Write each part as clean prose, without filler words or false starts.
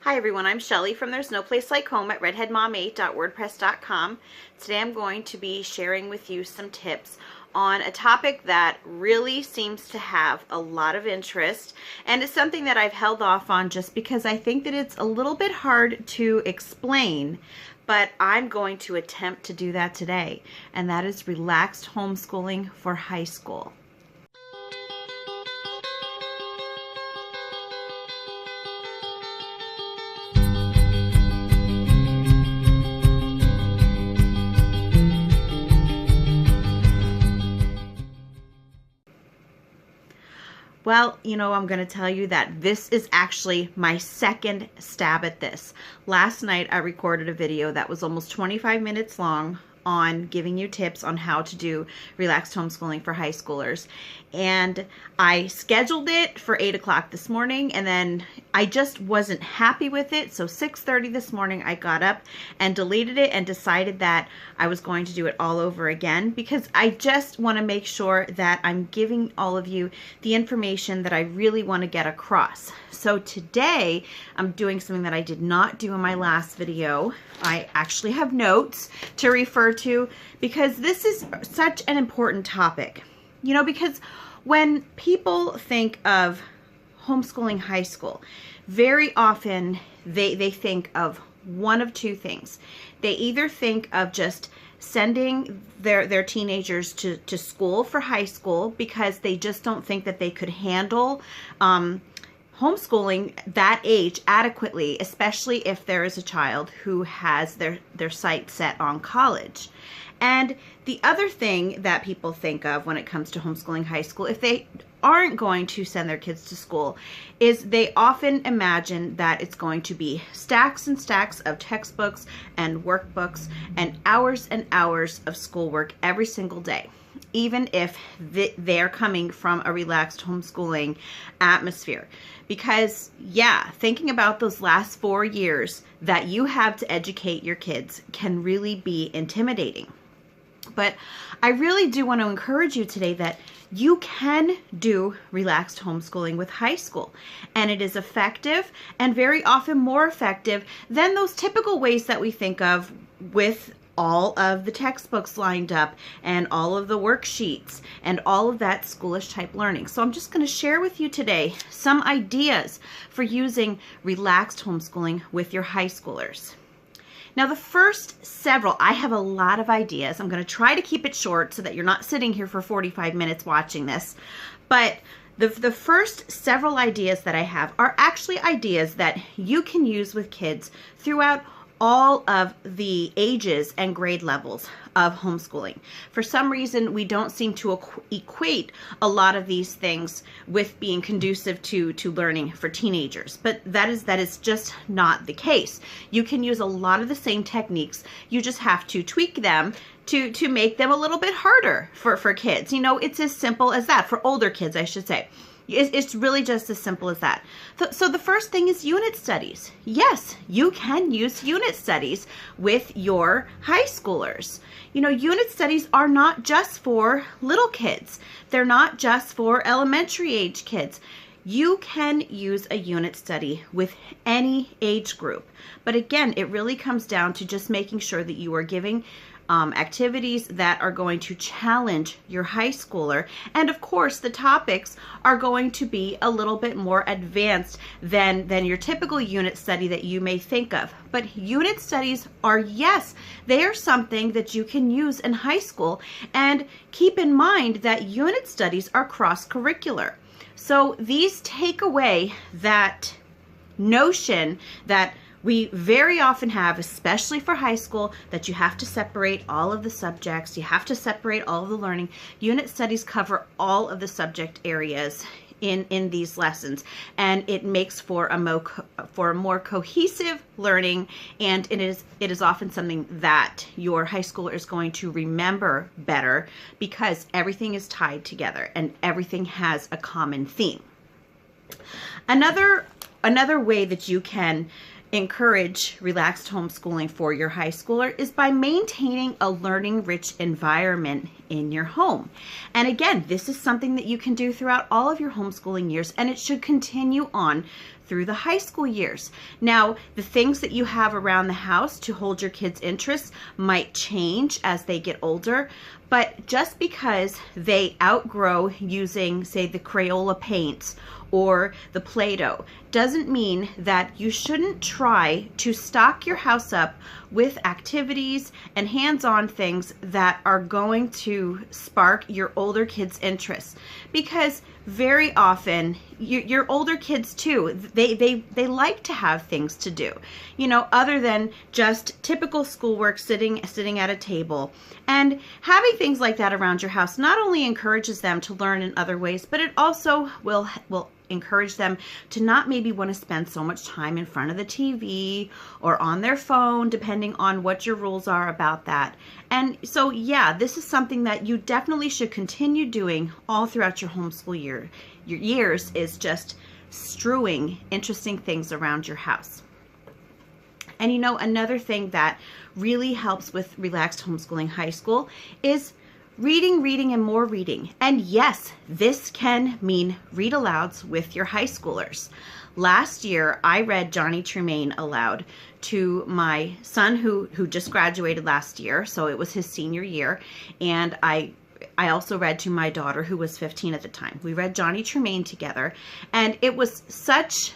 Hi everyone, I'm Shelly from There's No Place Like Home at redheadmom8.wordpress.com. Today I'm going to be sharing with you some tips on a topic that really seems to have a lot of interest, and it's something that I've held off on just because I think that it's a little bit hard to explain, but I'm going to attempt to do that today, and that is relaxed homeschooling for high school. Well, I'm going to tell you that this is actually my second stab at this. Last night I recorded a video that was almost 25 minutes long on giving you tips on how to do relaxed homeschooling for high schoolers. And I scheduled it for 8 o'clock this morning, and then I just wasn't happy with it. So 6:30 this morning, I got up and deleted it and decided that I was going to do it all over again because I just want to make sure that I'm giving all of you the information that I really want to get across. So today I'm doing something that I did not do in my last video. I actually have notes to refer to because this is such an important topic. Because when people think of homeschooling high school, very often they think of one of two things. They either think of just sending their teenagers to school for high school because they just don't think that they could handle homeschooling that age adequately, especially if there is a child who has their sights set on college. And the other thing that people think of when it comes to homeschooling high school, if they aren't going to send their kids to school, is they often imagine that it's going to be stacks and stacks of textbooks and workbooks and hours of schoolwork every single day, even if they're coming from a relaxed homeschooling atmosphere. Because, thinking about those last 4 years that you have to educate your kids can really be intimidating. But I really do want to encourage you today that you can do relaxed homeschooling with high school, and it is effective and very often more effective than those typical ways that we think of with all of the textbooks lined up and all of the worksheets and all of that schoolish type learning. So I'm just going to share with you today some ideas for using relaxed homeschooling with your high schoolers. Now the first several, I have a lot of ideas. I'm going to try to keep it short so that you're not sitting here for 45 minutes watching this. But the first several ideas that I have are actually ideas that you can use with kids throughout all of the ages and grade levels of homeschooling. For some reason, we don't seem to equate a lot of these things with being conducive to learning for teenagers, but that is just not the case. You can use a lot of the same techniques. You just have to tweak them to make them a little bit harder for kids. It's as simple as that. For older kids, I should say. It's really just as simple as that. So the first thing is unit studies. Yes, you can use unit studies with your high schoolers. Unit studies are not just for little kids. They're not just for elementary age kids. You can use a unit study with any age group. But again, it really comes down to just making sure that you are giving activities that are going to challenge your high schooler. And of course, the topics are going to be a little bit more advanced than your typical unit study that you may think of. But unit studies are, yes, they are something that you can use in high school. And keep in mind that unit studies are cross-curricular. So these take away that notion that we very often have, especially for high school, that you have to separate all of the subjects, you have to separate all of the learning. Unit studies cover all of the subject areas in these lessons, and it makes for a more cohesive learning, and it is often something that your high schooler is going to remember better because everything is tied together and everything has a common theme. Another way that you can encourage relaxed homeschooling for your high schooler is by maintaining a learning-rich environment in your home. And again, this is something that you can do throughout all of your homeschooling years, and it should continue on through the high school years. Now, the things that you have around the house to hold your kids' interests might change as they get older, but just because they outgrow using, say, the Crayola paints or the Play-Doh doesn't mean that you shouldn't try to stock your house up with activities and hands-on things that are going to spark your older kids' interests. Because very often your older kids too, they like to have things to do, you know, other than just typical schoolwork, sitting at a table. And having things like that around your house not only encourages them to learn in other ways, but it also will encourage them to not maybe want to spend so much time in front of the TV or on their phone, depending on what your rules are about that. And so, yeah, this is something that you definitely should continue doing all throughout your homeschool year. Your years is just strewing interesting things around your house. And you know, another thing that really helps with relaxed homeschooling high school is reading, and more reading. And yes, this can mean read alouds with your high schoolers. Last year, I read Johnny Tremain aloud to my son who just graduated last year, so it was his senior year, and I also read to my daughter who was 15 at the time. We read Johnny Tremain together, and it was such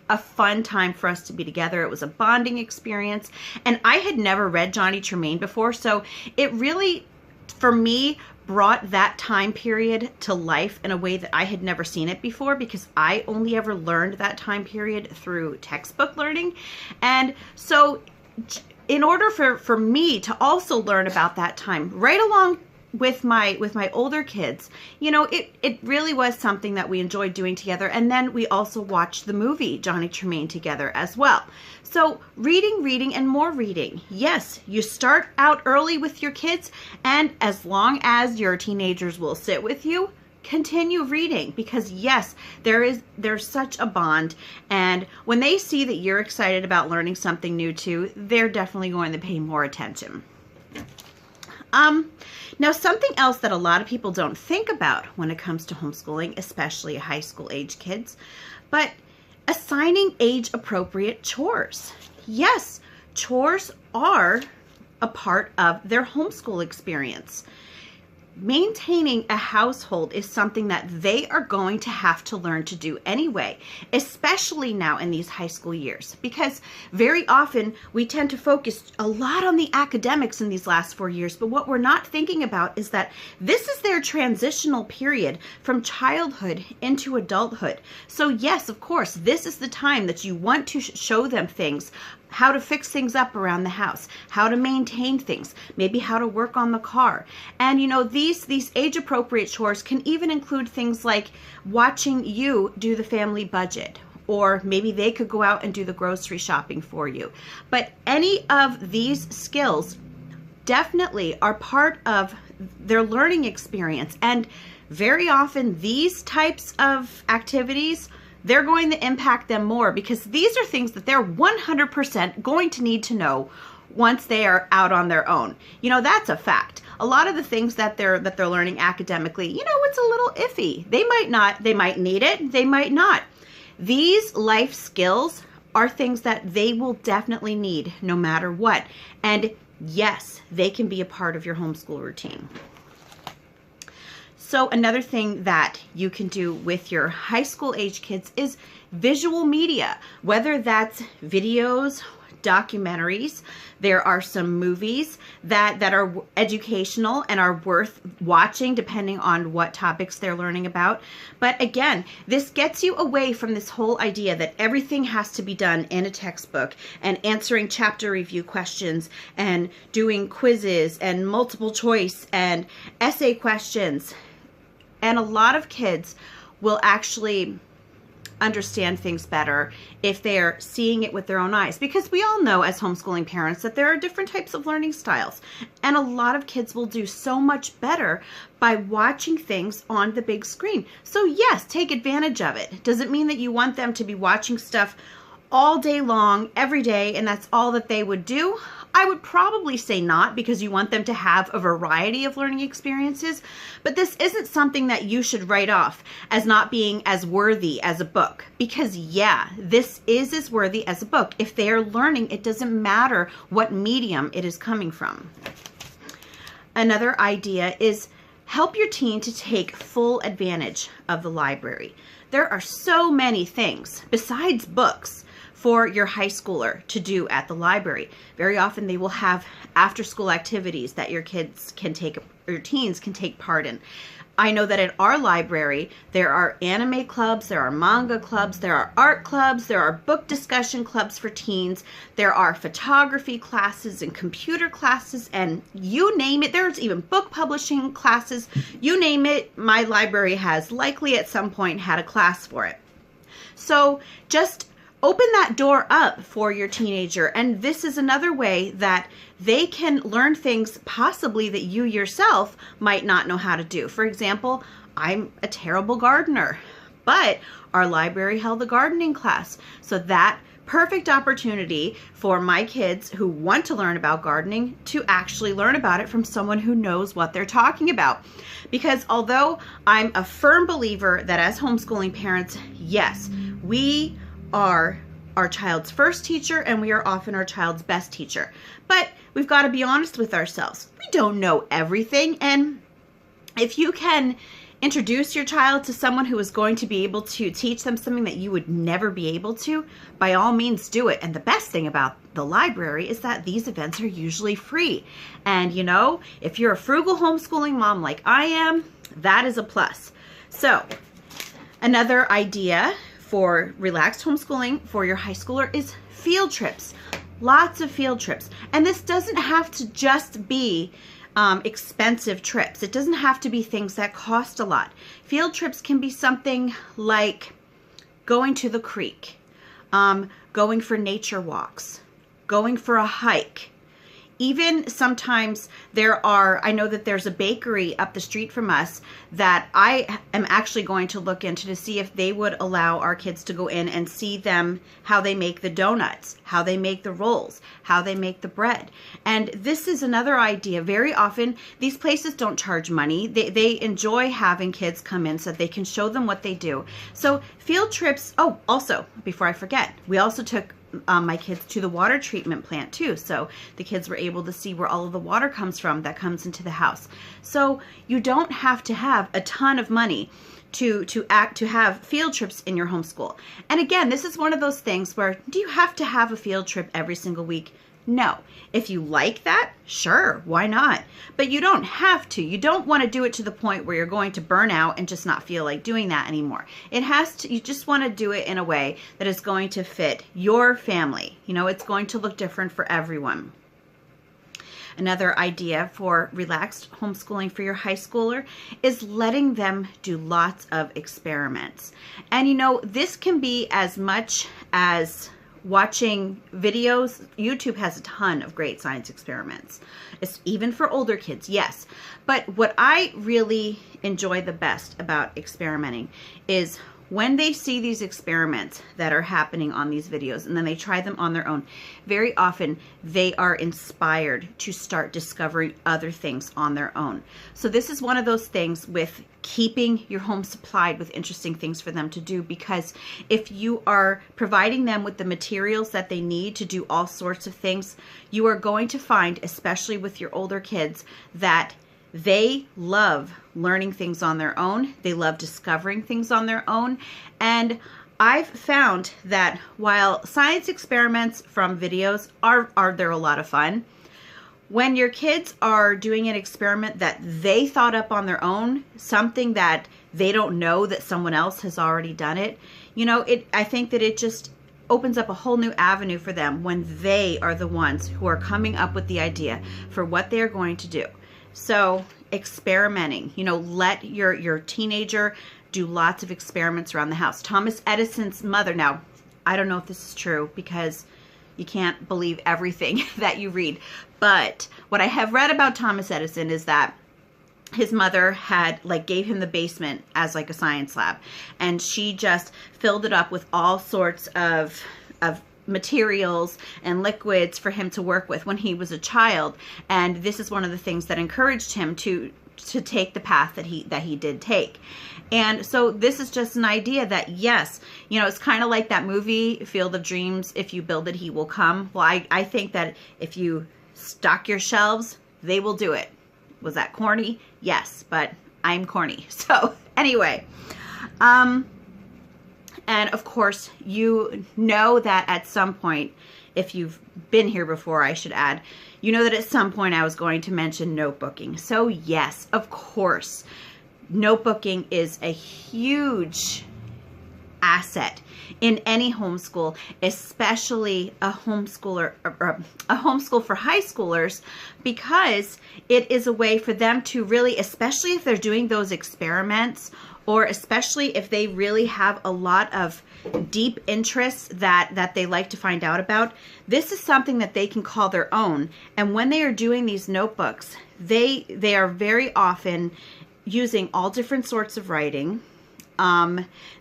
a fun time for us to be together. It was a bonding experience, and I had never read Johnny Tremain before, so it really, for me, brought that time period to life in a way that I had never seen it before, because I only ever learned that time period through textbook learning. And so in order for me to also learn about that time right along with my older kids, you know, it really was something that we enjoyed doing together. And then we also watched the movie Johnny Tremain together as well. So reading, and more reading. Yes, you start out early with your kids, and as long as your teenagers will sit with you, continue reading, because yes, there's such a bond, and when they see that you're excited about learning something new too, they're definitely going to pay more attention. Now, something else that a lot of people don't think about when it comes to homeschooling, especially high school age kids, but assigning age-appropriate chores. Yes, chores are a part of their homeschool experience. Maintaining a household is something that they are going to have to learn to do anyway, especially now in these high school years, because very often we tend to focus a lot on the academics in these last 4 years, but what we're not thinking about is that this is their transitional period from childhood into adulthood. So yes, of course, this is the time that you want to show them things, how to fix things up around the house, how to maintain things, maybe how to work on the car. And you know, these age-appropriate chores can even include things like watching you do the family budget, or maybe they could go out and do the grocery shopping for you. But any of these skills definitely are part of their learning experience. And very often these types of activities, they're going to impact them more, because these are things that they're 100% going to need to know once they are out on their own. You know, that's a fact. A lot of the things that they're learning academically, you know, it's a little iffy. They might need it, they might not. These life skills are things that they will definitely need no matter what. And yes, they can be a part of your homeschool routine. So another thing that you can do with your high school age kids is visual media, whether that's videos, documentaries. There are some movies that are educational and are worth watching depending on what topics they're learning about. But again, this gets you away from this whole idea that everything has to be done in a textbook and answering chapter review questions and doing quizzes and multiple choice and essay questions. And a lot of kids will actually understand things better if they're seeing it with their own eyes, because we all know as homeschooling parents that there are different types of learning styles, and a lot of kids will do so much better by watching things on the big screen. So yes, take advantage of it. Does it mean that you want them to be watching stuff all day long, every day, and that's all that they would do, I would probably say not, because you want them to have a variety of learning experiences. But this isn't something that you should write off as not being as worthy as a book, because yeah, this is as worthy as a book. If they are learning, it doesn't matter what medium it is coming from. Another idea is help your teen to take full advantage of the library. There are so many things besides books for your high schooler to do at the library. Very often they will have after-school activities that your kids can take, or your teens can take part in. I know that at our library, there are anime clubs, there are manga clubs, there are art clubs, there are book discussion clubs for teens, there are photography classes and computer classes, and you name it. There's even book publishing classes. You name it, my library has likely at some point had a class for it. So just open that door up for your teenager, and this is another way that they can learn things possibly that you yourself might not know how to do. For example, I'm a terrible gardener, but our library held a gardening class. So that perfect opportunity for my kids who want to learn about gardening to actually learn about it from someone who knows what they're talking about. Because although I'm a firm believer that as homeschooling parents, yes, we are our child's first teacher and we are often our child's best teacher. But we've got to be honest with ourselves. We don't know everything, and if you can introduce your child to someone who is going to be able to teach them something that you would never be able to, by all means do it. And the best thing about the library is that these events are usually free. And you know, if you're a frugal homeschooling mom like I am, that is a plus. So another idea for relaxed homeschooling for your high schooler is field trips. Lots of field trips. And this doesn't have to just be expensive trips. It doesn't have to be things that cost a lot. Field trips can be something like going to the creek, going for nature walks, going for a hike. Even sometimes I know that there's a bakery up the street from us that I am actually going to look into to see if they would allow our kids to go in and see them, how they make the donuts, how they make the rolls, how they make the bread. And this is another idea. Very often, these places don't charge money. They enjoy having kids come in so that they can show them what they do. So field trips, oh, also, before I forget, we also took my kids to the water treatment plant too. So the kids were able to see where all of the water comes from that comes into the house. So you don't have to have a ton of money to have field trips in your homeschool. And again, this is one of those things where, do you have to have a field trip every single week? No. If you like that, sure, why not? But you don't have to. You don't want to do it to the point where you're going to burn out and just not feel like doing that anymore. It has to, you just want to do it in a way that is going to fit your family. You know, it's going to look different for everyone. Another idea for relaxed homeschooling for your high schooler is letting them do lots of experiments. And you know, this can be as much as watching videos. YouTube has a ton of great science experiments. It's even for older kids, yes. But what I really enjoy the best about experimenting is when they see these experiments that are happening on these videos and then they try them on their own, very often they are inspired to start discovering other things on their own. So this is one of those things with keeping your home supplied with interesting things for them to do, because if you are providing them with the materials that they need to do all sorts of things, you are going to find, especially with your older kids, that they love learning things on their own. They love discovering things on their own. And I've found that while science experiments from videos they're a lot of fun, when your kids are doing an experiment that they thought up on their own, something that they don't know that someone else has already done it, you know, I think that it just opens up a whole new avenue for them when they are the ones who are coming up with the idea for what they are going to do. So experimenting, you know, let your teenager do lots of experiments around the house. Thomas Edison's mother, now, I don't know if this is true because you can't believe everything that you read, but what I have read about Thomas Edison is that his mother gave him the basement as like a science lab, and she just filled it up with all sorts of of materials and liquids for him to work with when he was a child. And this is one of the things that encouraged him to take the path that he did take. And so this is just an idea that, yes, you know, it's kind of like that movie, Field of Dreams, if you build it, he will come. Well, I think that if you stock your shelves, they will do it. Was that corny? Yes, but I'm corny. So anyway, and of course, you know that at some point, if you've been here before, I should add, you know that at some point I was going to mention notebooking. So yes, of course, notebooking is a huge asset in any homeschool, especially a homeschooler, or a homeschool for high schoolers, because it is a way for them to really, especially if they're doing those experiments, or especially if they really have a lot of deep interests that they like to find out about, this is something that they can call their own. And when they are doing these notebooks, they are very often using all different sorts of writing.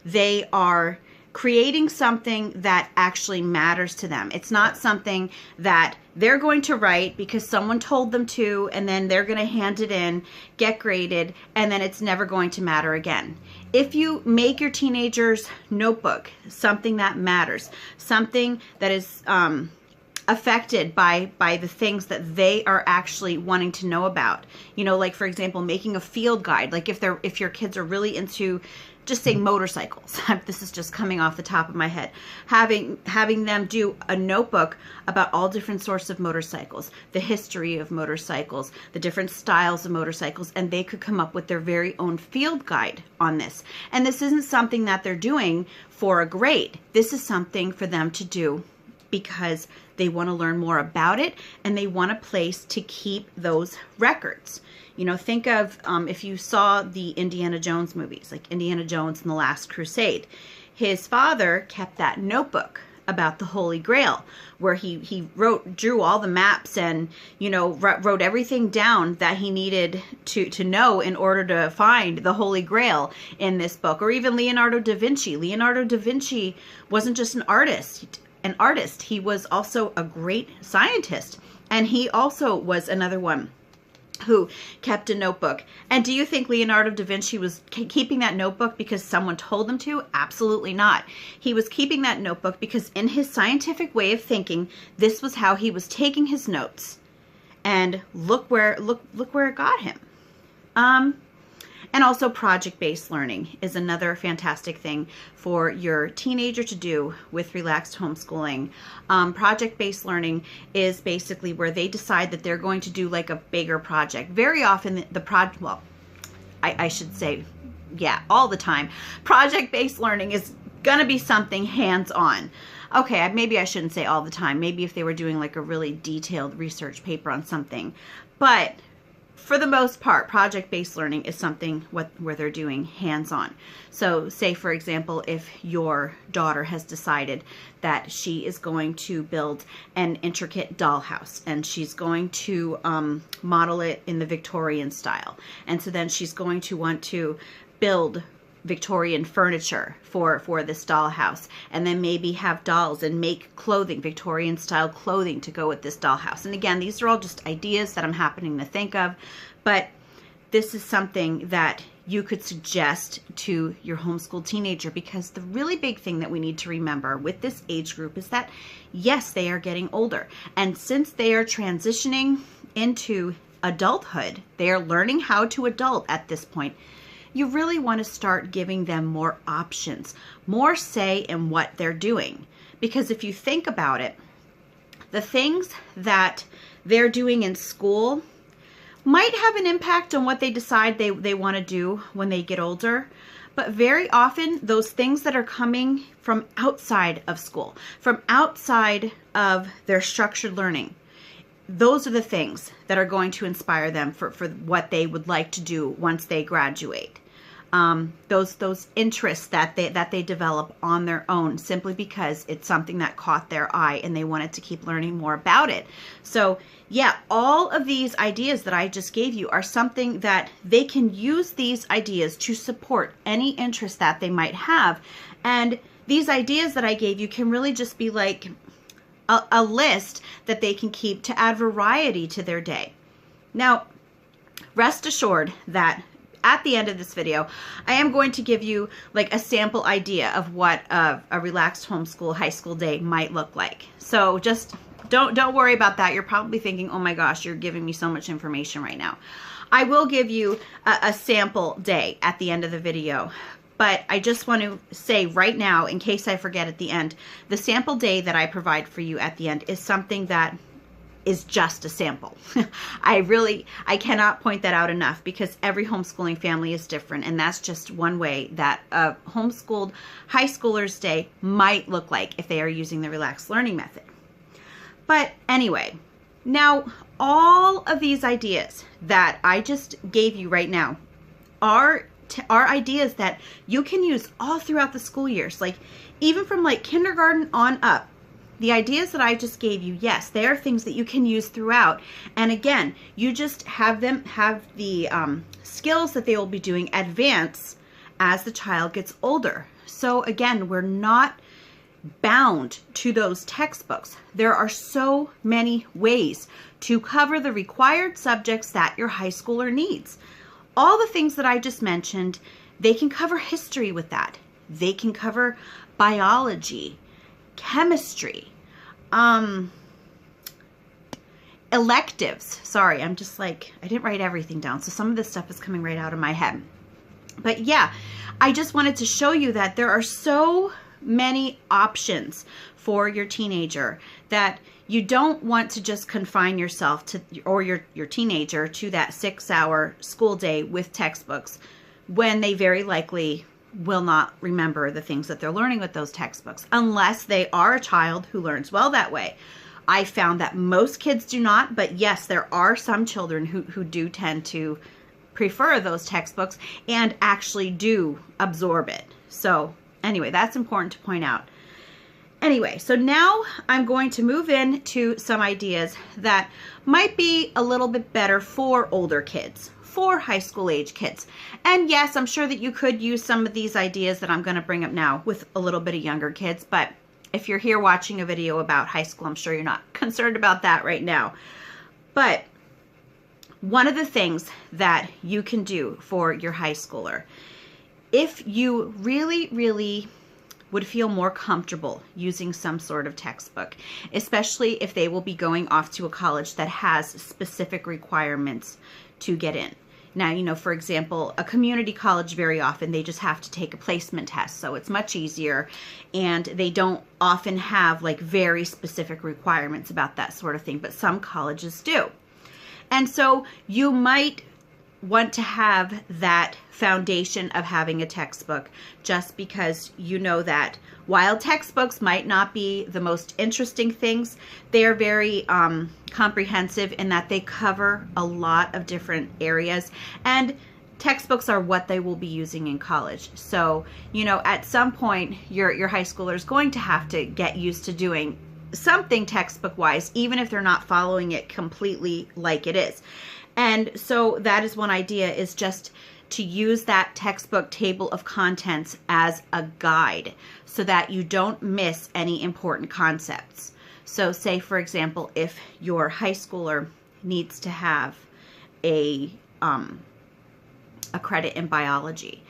They are creating something that actually matters to them. It's not something that they're going to write because someone told them to, and then they're going to hand it in, get graded, and then it's never going to matter again. If you make your teenager's notebook something that matters, something that is affected by the things that they are actually wanting to know about, you know, like for example, making a field guide, like if your kids are really into, just say, motorcycles. This is just coming off the top of my head. Having them do a notebook about all different sorts of motorcycles, the history of motorcycles, the different styles of motorcycles, and they could come up with their very own field guide on this. And this isn't something that they're doing for a grade. This is something for them to do because they want to learn more about it, and they want a place to keep those records. You know, think of if you saw the Indiana Jones movies, like Indiana Jones and the Last Crusade. His father kept that notebook about the Holy Grail, where he drew all the maps and, you know, wrote everything down that he needed to know in order to find the Holy Grail in this book. Or even Leonardo da Vinci. Leonardo da Vinci wasn't just an artist. He was also a great scientist, and he also was another one who kept a notebook. And do you think Leonardo da Vinci was keeping that notebook because someone told him to? Absolutely not. He was keeping that notebook because in his scientific way of thinking, this was how he was taking his notes. And look where it got him. And also project-based learning is another fantastic thing for your teenager to do with relaxed homeschooling. Project-based learning is basically where they decide that they're going to do like a bigger project. Very often the project, well, I should say, yeah, all the time, project-based learning is gonna be something hands-on. Okay, maybe I shouldn't say all the time. Maybe if they were doing like a really detailed research paper on something. But for the most part, project-based learning is something where they're doing hands-on. So say, for example, if your daughter has decided that she is going to build an intricate dollhouse, and she's going to model it in the Victorian style. And so then she's going to want to build Victorian furniture for this dollhouse, and then maybe have dolls and make clothing, Victorian style clothing to go with this dollhouse. And again, these are all just ideas that I'm happening to think of, but this is something that you could suggest to your homeschool teenager, because the really big thing that we need to remember with this age group is that, yes, they are getting older, and since they are transitioning into adulthood, they are learning how to adult at this point. You really want to start giving them more options, more say in what they're doing. Because if you think about it, the things that they're doing in school might have an impact on what they decide they want to do when they get older. But very often, those things that are coming from outside of school, from outside of their structured learning, those are the things that are going to inspire them for what they would like to do once they graduate. Those interests that they develop on their own, simply because it's something that caught their eye and they wanted to keep learning more about it. So yeah, all of these ideas that I just gave you are something that they can use these ideas to support any interest that they might have. And these ideas that I gave you can really just be like a list that they can keep to add variety to their day. Now, rest assured that at the end of this video, I am going to give you like a sample idea of what a relaxed homeschool high school day might look like. So just don't worry about that. You're probably thinking, oh my gosh, you're giving me so much information right now. I will give you a sample day at the end of the video. But I just want to say right now, in case I forget at the end, the sample day that I provide for you at the end is something that is just a sample. I cannot point that out enough, because every homeschooling family is different, and that's just one way that a homeschooled high schooler's day might look like if they are using the relaxed learning method. But anyway, now all of these ideas that I just gave you right now are ideas that you can use all throughout the school years, like even from like kindergarten on up. The ideas that I just gave you, yes, they are things that you can use throughout. And again, you just have them have the skills that they will be doing advance as the child gets older. So again, we're not bound to those textbooks. There are so many ways to cover the required subjects that your high schooler needs. All the things that I just mentioned, they can cover history with that. They can cover biology, chemistry, electives. Sorry, I'm just like, I didn't write everything down, so some of this stuff is coming right out of my head. But yeah, I just wanted to show you that there are so many options for your teenager that you don't want to just confine yourself to, or your teenager, to that 6-hour school day with textbooks, when they very likely will not remember the things that they're learning with those textbooks, unless they are a child who learns well that way. I found that most kids do not, but yes, there are some children who do tend to prefer those textbooks and actually do absorb it. So anyway, that's important to point out. Anyway, so now I'm going to move into some ideas that might be a little bit better for older kids, for high school age kids. And yes, I'm sure that you could use some of these ideas that I'm going to bring up now with a little bit of younger kids, but if you're here watching a video about high school, I'm sure you're not concerned about that right now. But one of the things that you can do for your high schooler, if you really would feel more comfortable using some sort of textbook, especially if they will be going off to a college that has specific requirements to get in. Now, you know, for example, a community college, very often they just have to take a placement test, so it's much easier, and they don't often have like very specific requirements about that sort of thing, but some colleges do. And so you might want to have that foundation of having a textbook, just because you know that while textbooks might not be the most interesting things, they are very comprehensive in that they cover a lot of different areas, and textbooks are what they will be using in college. So, you know, at some point your high schooler is going to have to get used to doing something textbook wise, even if they're not following it completely like it is. And so that is one idea, is just to use that textbook table of contents as a guide so that you don't miss any important concepts. So say, for example, if your high schooler needs to have a credit in biology,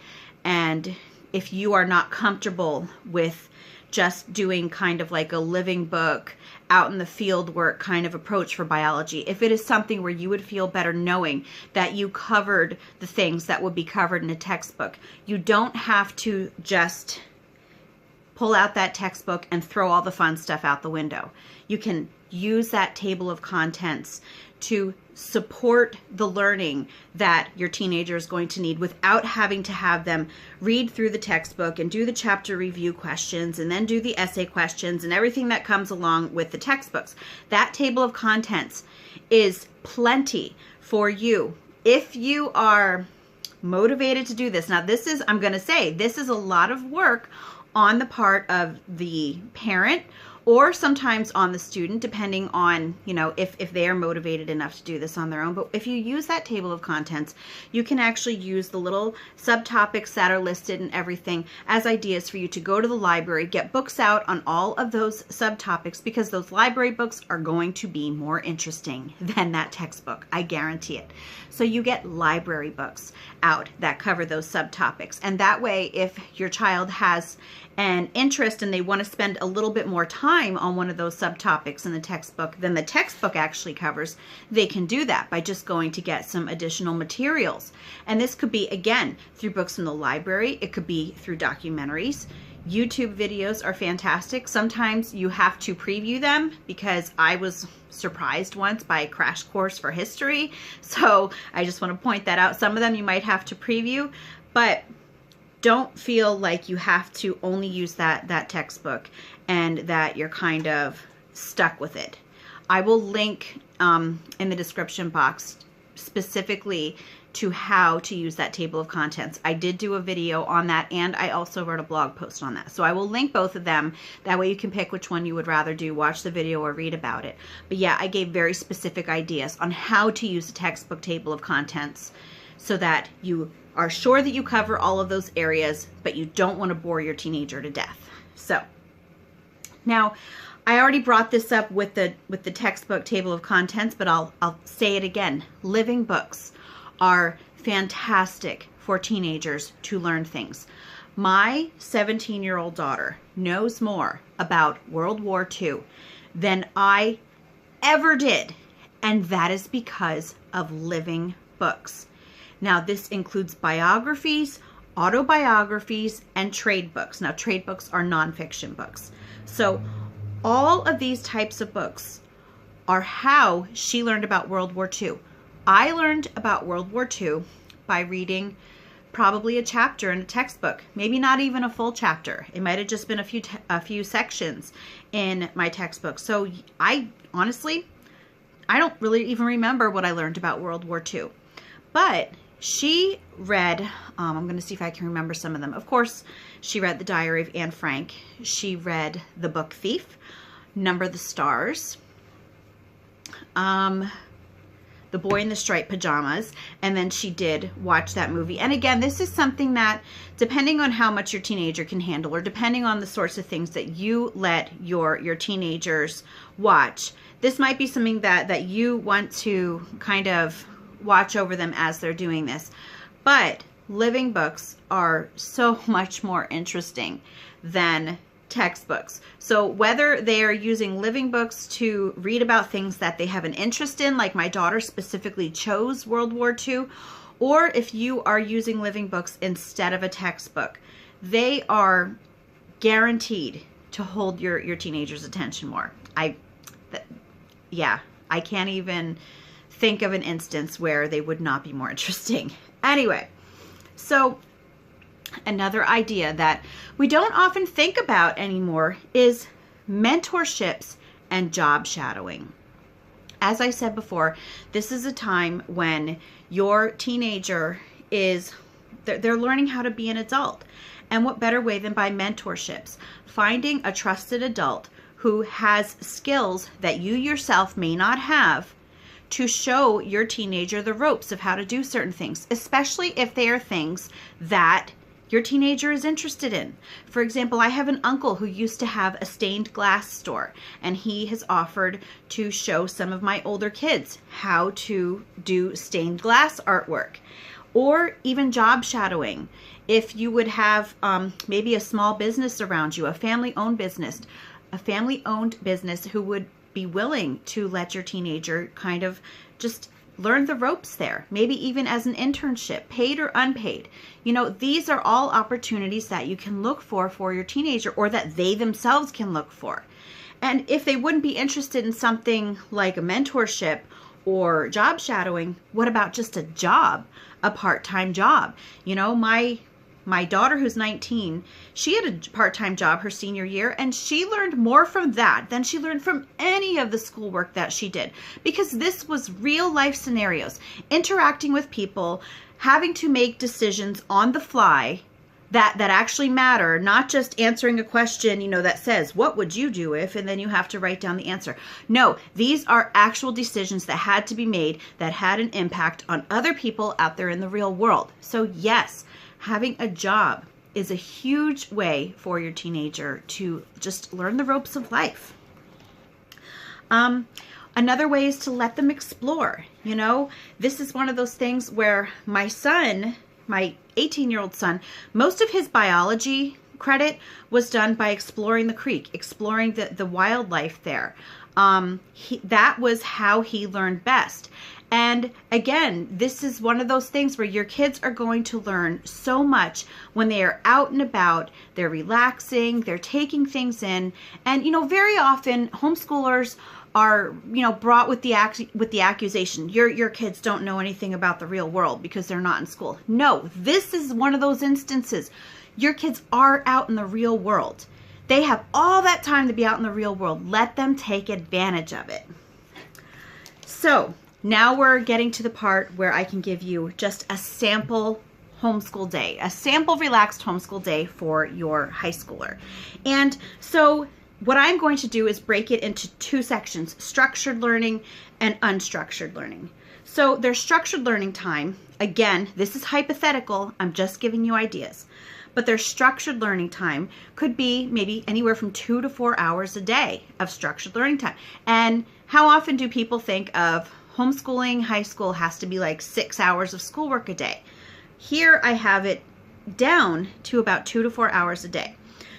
and if you are not comfortable with just doing kind of like a living book, out in the field work kind of approach for biology, if it is something where you would feel better knowing that you covered the things that would be covered in a textbook, you don't have to just pull out that textbook and throw all the fun stuff out the window. You can use that table of contents to support the learning that your teenager is going to need without having to have them read through the textbook and do the chapter review questions and then do the essay questions and everything that comes along with the textbooks. That table of contents is plenty for you if you are motivated to do this. Now this is, I'm going to say, this is a lot of work on the part of the parent or sometimes on the student, depending on, if they are motivated enough to do this on their own. But if you use that table of contents, you can actually use the little subtopics that are listed and everything as ideas for you to go to the library, get books out on all of those subtopics, because those library books are going to be more interesting than that textbook. I guarantee it. So you get library books out that cover those subtopics. And that way, if your child has an interest and they want to spend a little bit more time on one of those subtopics in the textbook than the textbook actually covers, they can do that by just going to get some additional materials. And this could be, again, through books from the library. It could be through documentaries. YouTube videos are fantastic. Sometimes you have to preview them, because I was surprised once by a crash course for history. So I just want to point that out. Some of them you might have to preview, but don't feel like you have to only use that textbook and that you're kind of stuck with it. I will link in the description box specifically to how to use that table of contents. I did do a video on that, and I also wrote a blog post on that. So I will link both of them. That way you can pick which one you would rather do, watch the video or read about it. But yeah, I gave very specific ideas on how to use a textbook table of contents so that you are sure that you cover all of those areas, but you don't want to bore your teenager to death. So now, I already brought this up with the textbook table of contents, but I'll say it again. Living books are fantastic for teenagers to learn things. My 17-year-old daughter knows more about World War II than I ever did, and that is because of living books. Now, this includes biographies, autobiographies, and trade books. Now, trade books are nonfiction books. So all of these types of books are how she learned about World War II. I learned about World War II by reading probably a chapter in a textbook, maybe not even a full chapter. It might have just been a few sections in my textbook. So I honestly don't really even remember what I learned about World War II. But she read, I'm going to see if I can remember some of them. Of course, she read The Diary of Anne Frank. She read The Book Thief, Number the Stars, The Boy in the Striped Pajamas, and then she did watch that movie. And again, this is something that, depending on how much your teenager can handle, or depending on the sorts of things that you let your teenagers watch, this might be something that you want to kind of watch over them as they're doing this. But living books are so much more interesting than textbooks. So whether they are using living books to read about things that they have an interest in, like my daughter specifically chose World War II, or if you are using living books instead of a textbook, they are guaranteed to hold your teenager's attention more. I can't even think of an instance where they would not be more interesting. Anyway, so another idea that we don't often think about anymore is mentorships and job shadowing. As I said before, this is a time when your teenager they're learning how to be an adult. And what better way than by mentorships? Finding a trusted adult who has skills that you yourself may not have to show your teenager the ropes of how to do certain things, especially if they are things that your teenager is interested in. For example, I have an uncle who used to have a stained glass store, and he has offered to show some of my older kids how to do stained glass artwork, or even job shadowing. If you would have maybe a small business around you, a family-owned business who would be willing to let your teenager kind of just learn the ropes there, maybe even as an internship, paid or unpaid. You know, these are all opportunities that you can look for your teenager, or that they themselves can look for. And if they wouldn't be interested in something like a mentorship or job shadowing, what about just a job, a part-time job? You know, my daughter, who's 19, she had a part-time job her senior year, and she learned more from that than she learned from any of the schoolwork that she did, because this was real life scenarios, interacting with people, having to make decisions on the fly that actually matter, not just answering a question, that says, what would you do if, and then you have to write down the answer. No, these are actual decisions that had to be made that had an impact on other people out there in the real world. So yes, having a job is a huge way for your teenager to just learn the ropes of life. Another way is to let them explore. This is one of those things where my son, my 18-year-old son, most of his biology credit was done by exploring the creek, exploring the wildlife there. That was how he learned best. And again, this is one of those things where your kids are going to learn so much when they are out and about, they're relaxing, they're taking things in. And, very often homeschoolers are, brought with the accusation, your kids don't know anything about the real world because they're not in school. No, this is one of those instances. Your kids are out in the real world. They have all that time to be out in the real world. Let them take advantage of it. So now we're getting to the part where I can give you just a sample homeschool day, a sample relaxed homeschool day for your high schooler. And so what I'm going to do is break it into two sections, structured learning and unstructured learning. So there's structured learning time. Again, this is hypothetical. I'm just giving you ideas. But their structured learning time could be maybe anywhere from 2 to 4 hours a day of structured learning time. And how often do people think of homeschooling high school has to be like 6 hours of schoolwork a day? Here I have it down to about 2 to 4 hours a day.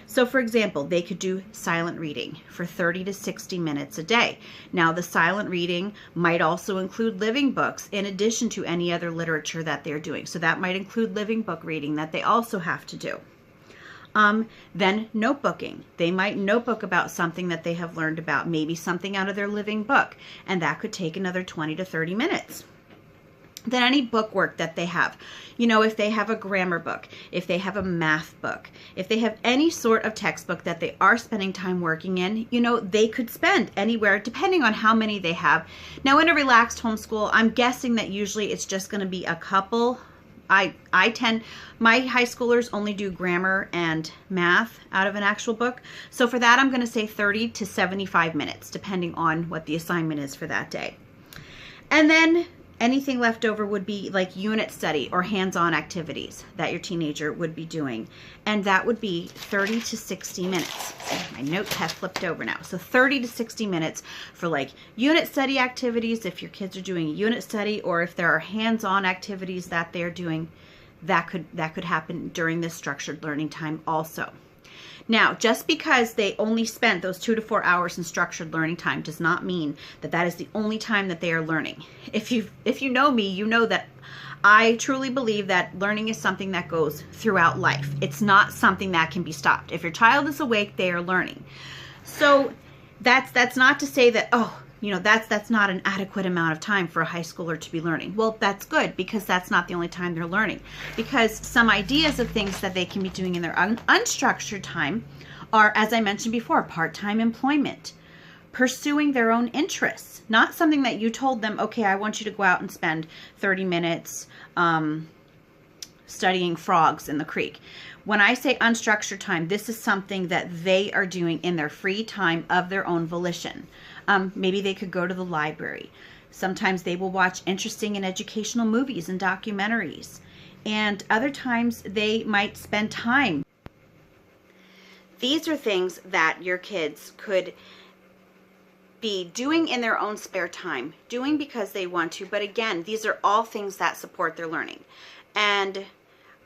So for example, they could do silent reading for 30 to 60 minutes a day. Now the silent reading might also include living books in addition to any other literature that they're doing. So that might include living book reading that they also have to do. Then notebooking. They might notebook about something that they have learned about, maybe something out of their living book, and that could take another 20 to 30 minutes. Then any book work that they have, if they have a grammar book, if they have a math book, if they have any sort of textbook that they are spending time working in, they could spend anywhere depending on how many they have. Now in a relaxed homeschool, I'm guessing that usually it's just going to be a couple. My high schoolers only do grammar and math out of an actual book. So for that, I'm going to say 30 to 75 minutes, depending on what the assignment is for that day. And then anything left over would be like unit study or hands-on activities that your teenager would be doing. And that would be 30 to 60 minutes. So my notes have flipped over now. So 30 to 60 minutes for like unit study activities if your kids are doing a unit study, or if there are hands-on activities that they're doing, that could happen during this structured learning time also. Now, just because they only spent those 2 to 4 hours in structured learning time does not mean that that is the only time that they are learning. If you know me, you know that I truly believe that learning is something that goes throughout life. It's not something that can be stopped. If your child is awake, they are learning. So that's not to say that, that's not an adequate amount of time for a high schooler to be learning. Well, that's good, because that's not the only time they're learning. Because some ideas of things that they can be doing in their unstructured time are, as I mentioned before, part-time employment, pursuing their own interests, not something that you told them, okay, I want you to go out and spend 30 minutes studying frogs in the creek. When I say unstructured time, this is something that they are doing in their free time of their own volition. Maybe they could go to the library. Sometimes they will watch interesting and educational movies and documentaries. And other times they might spend time. These are things that your kids could be doing in their own spare time, doing because they want to. But again, these are all things that support their learning. And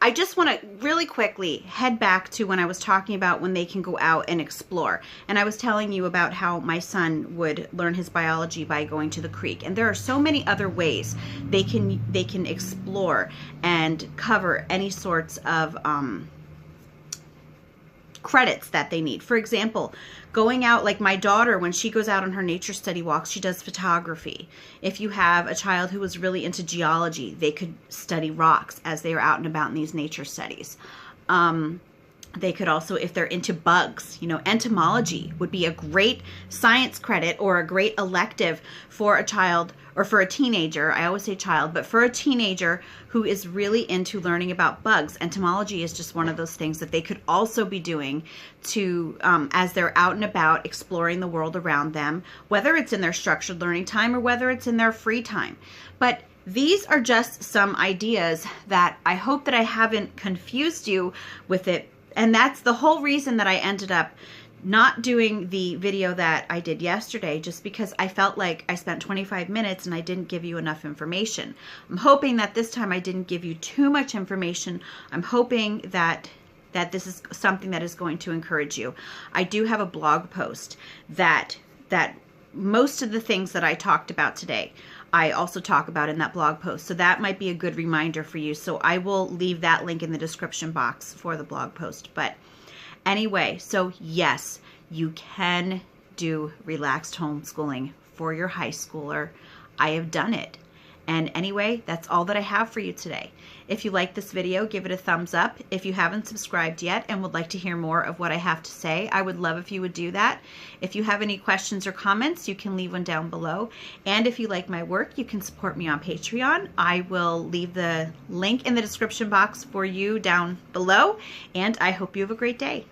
I just want to really quickly head back to when I was talking about when they can go out and explore. And I was telling you about how my son would learn his biology by going to the creek. And there are so many other ways they can explore and cover any sorts of credits that they need. For example, going out, like my daughter, when she goes out on her nature study walks, she does photography. If you have a child who was really into geology, they could study rocks as they are out and about in these nature studies. They could also, if they're into bugs, entomology would be a great science credit or a great elective for a child or for a teenager. I always say child, but for a teenager who is really into learning about bugs, entomology is just one of those things that they could also be doing to, as they're out and about exploring the world around them, whether it's in their structured learning time or whether it's in their free time. But these are just some ideas that I hope that I haven't confused you with it. And that's the whole reason that I ended up not doing the video that I did yesterday, just because I felt like I spent 25 minutes and I didn't give you enough information. I'm hoping that this time I didn't give you too much information. I'm hoping that this is something that is going to encourage you. I do have a blog post that most of the things that I talked about today, I also talk about in that blog post. So that might be a good reminder for you. So I will leave that link in the description box for the blog post. But anyway, so yes, you can do relaxed homeschooling for your high schooler. I have done it. And anyway, that's all that I have for you today. If you like this video, give it a thumbs up. If you haven't subscribed yet and would like to hear more of what I have to say, I would love if you would do that. If you have any questions or comments, you can leave one down below. And if you like my work, you can support me on Patreon. I will leave the link in the description box for you down below. And I hope you have a great day.